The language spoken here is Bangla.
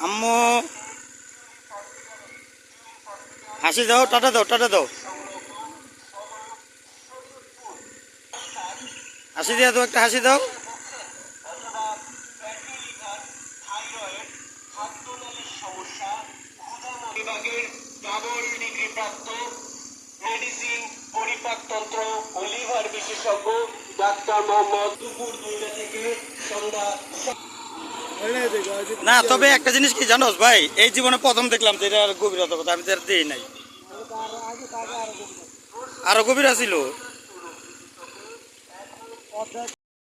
আম্মু হাসি দাও, টাটা দাও, টাটা দাও, হাসি দিয়া দাও, একটা হাসি দাও। মেডিসিন পরিপাকতন্ত্র ও লিভার বিশেষজ্ঞ ডাক্তার মোহাম্মদ দুপুর 2টা থেকে সন্ধ্যা। না তবে একটা জিনিস কি জানোস ভাই, এই জীবনে প্রথম দেখলাম যে এটার গভীরতা কথা আমি তো দিই নাই, আরো গভীর ছিল।